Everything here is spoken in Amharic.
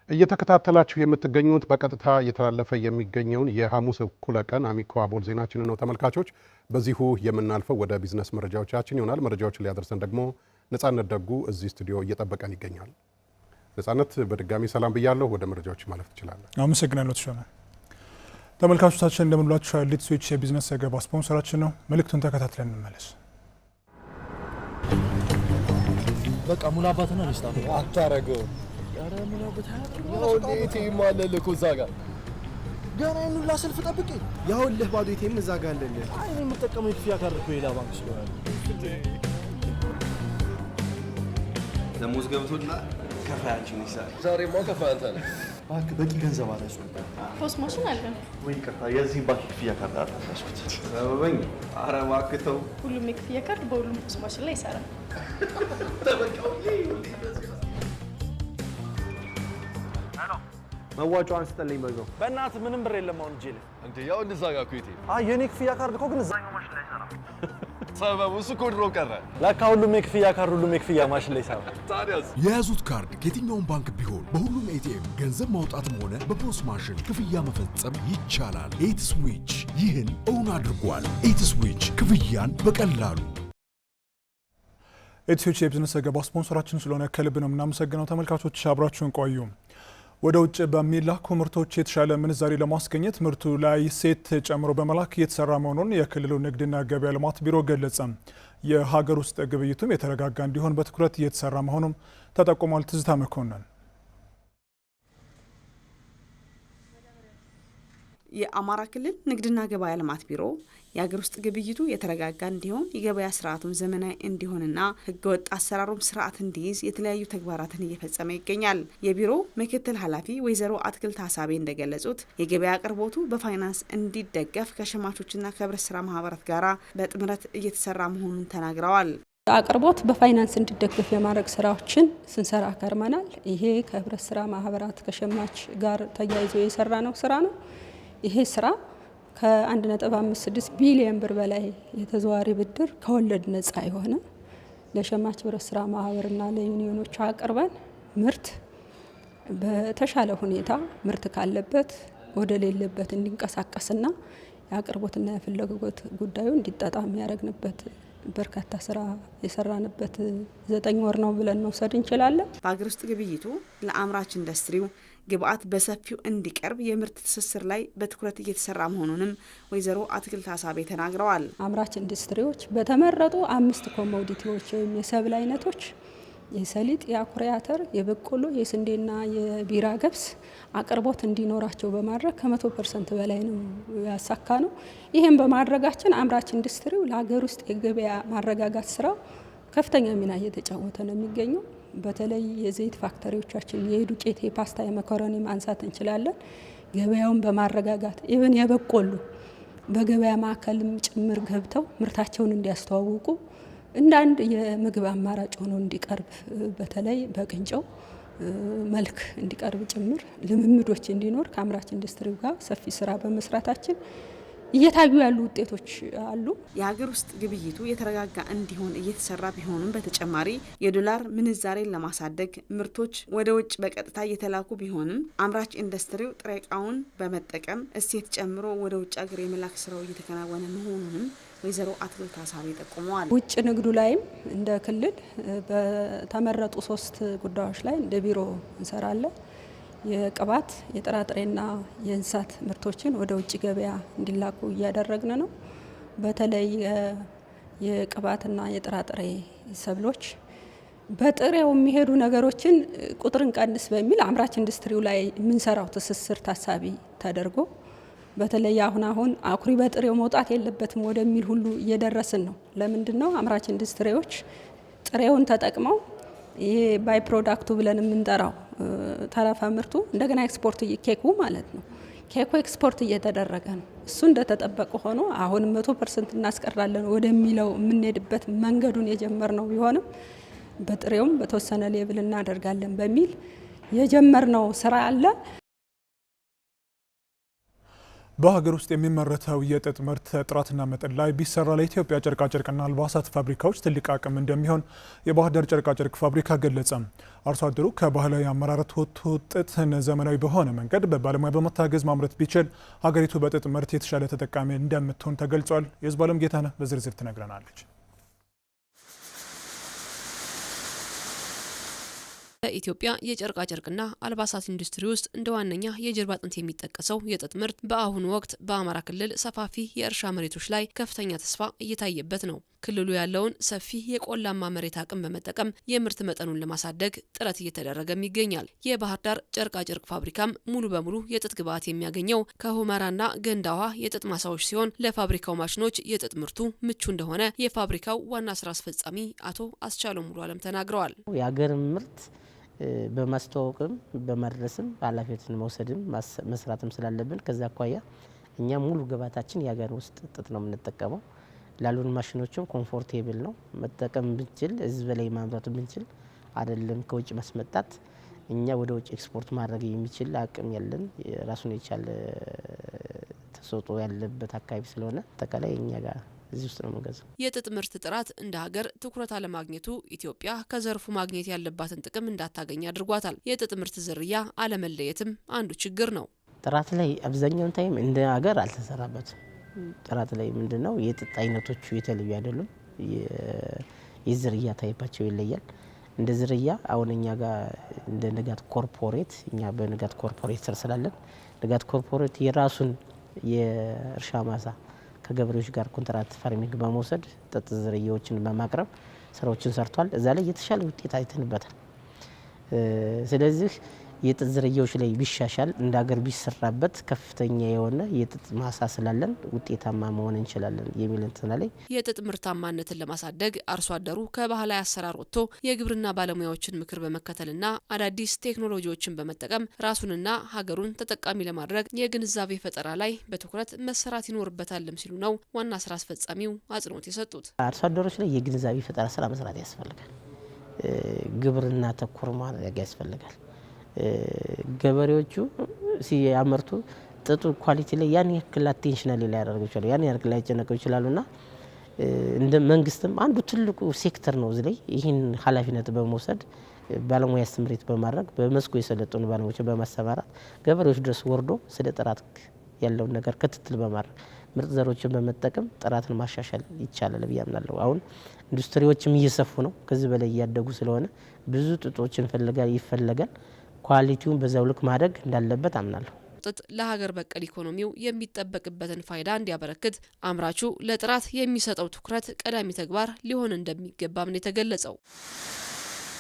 እየተከታተላችሁ የምትገኙት በቀጥታ እየተላለፈ የሚገኘውን የሐሙስ እኩለ ቀን አሚኮ አቦል ዜናችንን ነው ተመልካቾች። በዚሁ የምናልፈው ወደ ቢዝነስ መረጃዎቻችን ይሆናል። መረጃዎችን ሊያደርሰን ደግሞ ነጻነት ደጉ እዚህ ስቱዲዮ እየጠበቀን ይገኛል። ነጻነት በድጋሚ ሰላም ብያለሁ። ወደ መረጃዎች ማለፍ ትችላለህ። አመሰግናለሁ ተሾመ። ተመልካቾቻችን እንደምንላችሁ ሊት ስዊች የቢዝነስ ዘገባ ስፖንሰራችን ነው። መልእክቱን ተከታትለን እንመለስ። በቃ ሙላባትና ነስታ አታረገው ያረ ሙላባት ያው ሌቴ ማለለ ኮዛጋ ገና ይኑላ ሰልፍ ጠብቂ ያውልህ ባዶ ኢቴም እዛ ጋር አለልህ። አይ እኔ የምጠቀመው ክፍያ ካርድ በሌላ ባንክ ስለሆነ ደሞዝ ገብቶና ከፋያችን ይሳል። ዛሬማ ከፋይ አንተ ነህ። ባንክ በቂ ገንዘብ አለሽ ፖስት ማሽን አለ ወይ ከፋ የዚህ ባንክ ክፍያ ካርድ አታስኩት ሰበበኝ። ኧረ እባክህ ተው። ሁሉም የክፍያ ካርድ በሁሉም ፖስት ማሽን ላይ ይሰራል። መዋጮ አንስጠልኝ በዛው በእናትህ ምንም ብር የለም አሁን እጄ ላይ እንዴ። ያው እንደዛ ጋር እኮ ኢቴም የኔ ክፍያ ካርድ እኮ ግን እዛኛው ማሽን ላይ ይሰራል። ሰበቡ እሱ እኮ ድሮ ቀረ። ለካ ሁሉም የክፍያ ካርድ ሁሉም የክፍያ ማሽን ላይ ይሰራል። ታዲያስ የያዙት ካርድ ከየትኛውም ባንክ ቢሆን በሁሉም ኤቲኤም ገንዘብ ማውጣትም ሆነ በፖስ ማሽን ክፍያ መፈጸም ይቻላል። ኤት ስዊች ይህን እውን አድርጓል። ኤት ስዊች ክፍያን በቀላሉ። ኤት ስዊች የቢዝነስ ዘገባ ስፖንሰራችን ስለሆነ ከልብ ነው የምናመሰግነው። ተመልካቾች አብራችሁን ቆዩ። ወደ ውጭ በሚላኩ ምርቶች የተሻለ ምንዛሪ ለማስገኘት ምርቱ ላይ እሴት ጨምሮ በመላክ እየተሰራ መሆኑን የክልሉ ንግድና ገበያ ልማት ቢሮ ገለጸ። የሀገር ውስጥ ግብይቱም የተረጋጋ እንዲሆን በትኩረት እየተሰራ መሆኑም ተጠቁሟል። ትዝታ መኮንን የአማራ ክልል ንግድና ገበያ ልማት ቢሮ የሀገር ውስጥ ግብይቱ የተረጋጋ እንዲሆን የገበያ ስርዓቱም ዘመናዊ እንዲሆንና ህገወጥ አሰራሩም ስርዓት እንዲይዝ የተለያዩ ተግባራትን እየፈጸመ ይገኛል። የቢሮ ምክትል ኃላፊ ወይዘሮ አትክልት ሀሳቤ እንደገለጹት የገበያ አቅርቦቱ በፋይናንስ እንዲደገፍ ከሸማቾችና ከህብረት ስራ ማህበራት ጋር በጥምረት እየተሰራ መሆኑን ተናግረዋል። አቅርቦት በፋይናንስ እንዲደገፍ የማድረግ ስራዎችን ስንሰራ ከርመናል። ይሄ ከህብረት ስራ ማህበራት ከሸማች ጋር ተያይዞ የሰራ ነው ስራ ነው። ይሄ ስራ ከ1.56 ቢሊዮን ብር በላይ የተዘዋሪ ብድር ከወለድ ነጻ የሆነ ለሸማች ህብረት ስራ ማህበርና ለዩኒዮኖች አቅርበን ምርት በተሻለ ሁኔታ ምርት ካለበት ወደ ሌለበት እንዲንቀሳቀስና የአቅርቦትና የፍላጎት ጉዳዩ እንዲጣጣም ያደረግንበት በርካታ ስራ የሰራንበት 9 ወር ነው ብለን መውሰድ እንችላለን። በሀገር ውስጥ ግብይቱ ለአምራች ኢንዱስትሪው ግብአት በሰፊው እንዲቀርብ የምርት ትስስር ላይ በትኩረት እየተሰራ መሆኑንም ወይዘሮ አትክልት ሀሳቤ ተናግረዋል። አምራች ኢንዱስትሪዎች በተመረጡ 5 ኮሞዲቲዎች ወይም የሰብል አይነቶች የሰሊጥ፣ የአኩሪ አተር፣ የበቆሎ፣ የስንዴና የቢራ ገብስ አቅርቦት እንዲኖራቸው በማድረግ ከ100% በላይ ነው ያሳካ ነው። ይህም በማድረጋችን አምራች ኢንዱስትሪው ለሀገር ውስጥ የገበያ ማረጋጋት ስራው ከፍተኛ ሚና እየተጫወተ ነው የሚገኘው። በተለይ የዘይት ፋክተሪዎቻችን የዱቄት፣ የፓስታ፣ የመኮረኒ ማንሳት እንችላለን። ገበያውን በማረጋጋት ኢቭን የበቆሎ በገበያ ማዕከልም ጭምር ገብተው ምርታቸውን እንዲያስተዋውቁ እንደ አንድ የምግብ አማራጭ ሆኖ እንዲቀርብ በተለይ በቅንጨው መልክ እንዲቀርብ ጭምር ልምምዶች እንዲኖር ከአምራች ኢንዱስትሪው ጋር ሰፊ ስራ በመስራታችን እየታዩ ያሉ ውጤቶች አሉ። የሀገር ውስጥ ግብይቱ የተረጋጋ እንዲሆን እየተሰራ ቢሆንም በተጨማሪ የዶላር ምንዛሬን ለማሳደግ ምርቶች ወደ ውጭ በቀጥታ እየተላኩ ቢሆንም አምራች ኢንዱስትሪው ጥሬ ዕቃውን በመጠቀም እሴት ጨምሮ ወደ ውጭ ሀገር የመላክ ስራው እየተከናወነ መሆኑንም ወይዘሮ አትክልት ሀሳቤ ጠቁመዋል። ውጭ ንግዱ ላይም እንደ ክልል በተመረጡ 3 ጉዳዮች ላይ እንደ ቢሮ እንሰራለን። የቅባት፣ የጥራጥሬና የእንስሳት ምርቶችን ወደ ውጭ ገበያ እንዲላኩ እያደረግን ነው። በተለይ የቅባትና የጥራጥሬ ሰብሎች በጥሬው የሚሄዱ ነገሮችን ቁጥርን ቀንስ በሚል አምራች ኢንዱስትሪው ላይ የምንሰራው ትስስር ታሳቢ ተደርጎ በተለይ አሁን አኩሪ በጥሬው መውጣት የለበትም ወደሚል ሁሉ እየደረስን ነው። ለምንድነው አምራች ኢንዱስትሪዎች ጥሬውን ተጠቅመው ይሄ ባይ ፕሮዳክቱ ብለን የምንጠራው ተረፈ ምርቱ እንደገና ኤክስፖርት ኬኩ ማለት ነው። ኬኩ ኤክስፖርት እየተደረገ ነው። እሱ እንደተጠበቀ ሆኖ አሁን 100% እናስቀራለን ወደሚለው የምንሄድበት መንገዱን የጀመርነው ቢሆንም በጥሬውም በተወሰነ ሌብል እናደርጋለን በሚል የጀመርነው ስራ አለ። በሀገር ውስጥ የሚመረተው የጥጥ ምርት ጥራትና መጠን ላይ ቢሰራ ለኢትዮጵያ ጨርቃጨርቅና አልባሳት ፋብሪካዎች ትልቅ አቅም እንደሚሆን የባህር ዳር ጨርቃጨርቅ ፋብሪካ ገለጸ። አርሶ አደሩ ከባህላዊ አመራረት ወጥቶ ጥጥን ዘመናዊ በሆነ መንገድ በባለሙያ በመታገዝ ማምረት ቢችል ሀገሪቱ በጥጥ ምርት የተሻለ ተጠቃሚ እንደምትሆን ተገልጿል። የዝባለም ጌታነህ በዝርዝር ትነግረናለች። በኢትዮጵያ የጨርቃ ጨርቅና አልባሳት ኢንዱስትሪ ውስጥ እንደ ዋነኛ የጀርባ አጥንት የሚጠቀሰው የጥጥ ምርት በአሁኑ ወቅት በአማራ ክልል ሰፋፊ የእርሻ መሬቶች ላይ ከፍተኛ ተስፋ እየታየበት ነው። ክልሉ ያለውን ሰፊ የቆላማ መሬት አቅም በመጠቀም የምርት መጠኑን ለማሳደግ ጥረት እየተደረገም ይገኛል። የባህር ዳር ጨርቃ ጨርቅ ፋብሪካም ሙሉ በሙሉ የጥጥ ግብዓት የሚያገኘው ከሁመራና ገንዳ ውሃ የጥጥ ማሳዎች ሲሆን ለፋብሪካው ማሽኖች የጥጥ ምርቱ ምቹ እንደሆነ የፋብሪካው ዋና ስራ አስፈጻሚ አቶ አስቻለው ሙሉ አለም ተናግረዋል። የሀገር ምርት በማስተዋወቅም በማድረስም ኃላፊነትን መውሰድም መስራትም ስላለብን ከዛ አኳያ እኛ ሙሉ ግብዓታችን የሀገር ውስጥ ጥጥ ነው የምንጠቀመው። ላሉን ማሽኖችም ኮምፎርቴብል ነው መጠቀም ብንችል ህዝብ ላይ ማምረት ብንችል አይደለም ከውጭ ማስመጣት እኛ ወደ ውጭ ኤክስፖርት ማድረግ የሚችል አቅም ያለን ራሱን የቻለ ተሰጥኦ ያለበት አካባቢ ስለሆነ አጠቃላይ እኛ ጋር እዚህ ውስጥ ነው የምንገዛው። የጥጥ ምርት ጥራት እንደ ሀገር ትኩረት አለማግኘቱ ኢትዮጵያ ከዘርፉ ማግኘት ያለባትን ጥቅም እንዳታገኝ አድርጓታል። የጥጥ ምርት ዝርያ አለመለየትም አንዱ ችግር ነው። ጥራት ላይ አብዛኛውን ታይም እንደ ሀገር አልተሰራበትም። ጥራት ላይ ምንድነው የጥጥ አይነቶቹ የተለዩ አይደሉም። የዝርያ ታይፓቸው ይለያል። እንደ ዝርያ አሁን እኛ ጋር እንደ ንጋት ኮርፖሬት እኛ በንጋት ኮርፖሬት ስር ስላለን ንጋት ኮርፖሬት የራሱን የእርሻ ማሳ ከገበሬዎች ጋር ኮንትራት ፋርሚንግ በመውሰድ ጥጥ ዝርያዎችን በማቅረብ ስራዎችን ሰርቷል። እዛ ላይ የተሻለ ውጤት አይተንበታል። ስለዚህ የጥጥ ዝርያዎች ላይ ቢሻሻል እንደ ሀገር ቢሰራበት ከፍተኛ የሆነ የጥጥ ማሳ ስላለን ውጤታማ መሆን እንችላለን የሚል እንትና ላይ የጥጥ ምርታማነትን ለማሳደግ አርሶ አደሩ ከባህላዊ አሰራር ወጥቶ የግብርና ባለሙያዎችን ምክር በመከተልና አዳዲስ ቴክኖሎጂዎችን በመጠቀም ራሱንና ሀገሩን ተጠቃሚ ለማድረግ የግንዛቤ ፈጠራ ላይ በትኩረት መሰራት ይኖርበታልም ሲሉ ነው ዋና ስራ አስፈጻሚው አጽንኦት የሰጡት። አርሶ አደሮች ላይ የግንዛቤ ፈጠራ ስራ መስራት ያስፈልጋል። ግብርና ተኮር ማድረግ ያስፈልጋል። ገበሬዎቹ ሲያመርቱ ጥጡ ኳሊቲ ላይ ያን ያክል አቴንሽናል ላይ ያደርጉ ይችላሉ፣ ያን ያክል ላይ ጨነቀው ይችላሉና እንደ መንግስትም አንዱ ትልቁ ሴክተር ነው። እዚህ ላይ ይህን ኃላፊነት በመውሰድ ባለሙያ ስምሪት በማድረግ በመስኩ የሰለጠኑ ባለሙያዎች በማሰማራት ገበሬዎች ድረስ ወርዶ ስለ ጥራት ያለውን ነገር ክትትል በማድረግ ምርጥ ዘሮችን በመጠቀም ጥራትን ማሻሻል ይቻላል ብዬ አምናለሁ። አሁን ኢንዱስትሪዎችም እየሰፉ ነው፣ ከዚህ በላይ እያደጉ ስለሆነ ብዙ ጥጦችን ይፈለጋል። ኳሊቲውን በዛው ልክ ማድረግ እንዳለበት አምናለሁ። ጥጥ ለሀገር በቀል ኢኮኖሚው የሚጠበቅበትን ፋይዳ እንዲያበረክት አምራቹ ለጥራት የሚሰጠው ትኩረት ቀዳሚ ተግባር ሊሆን እንደሚገባም ነው የተገለጸው።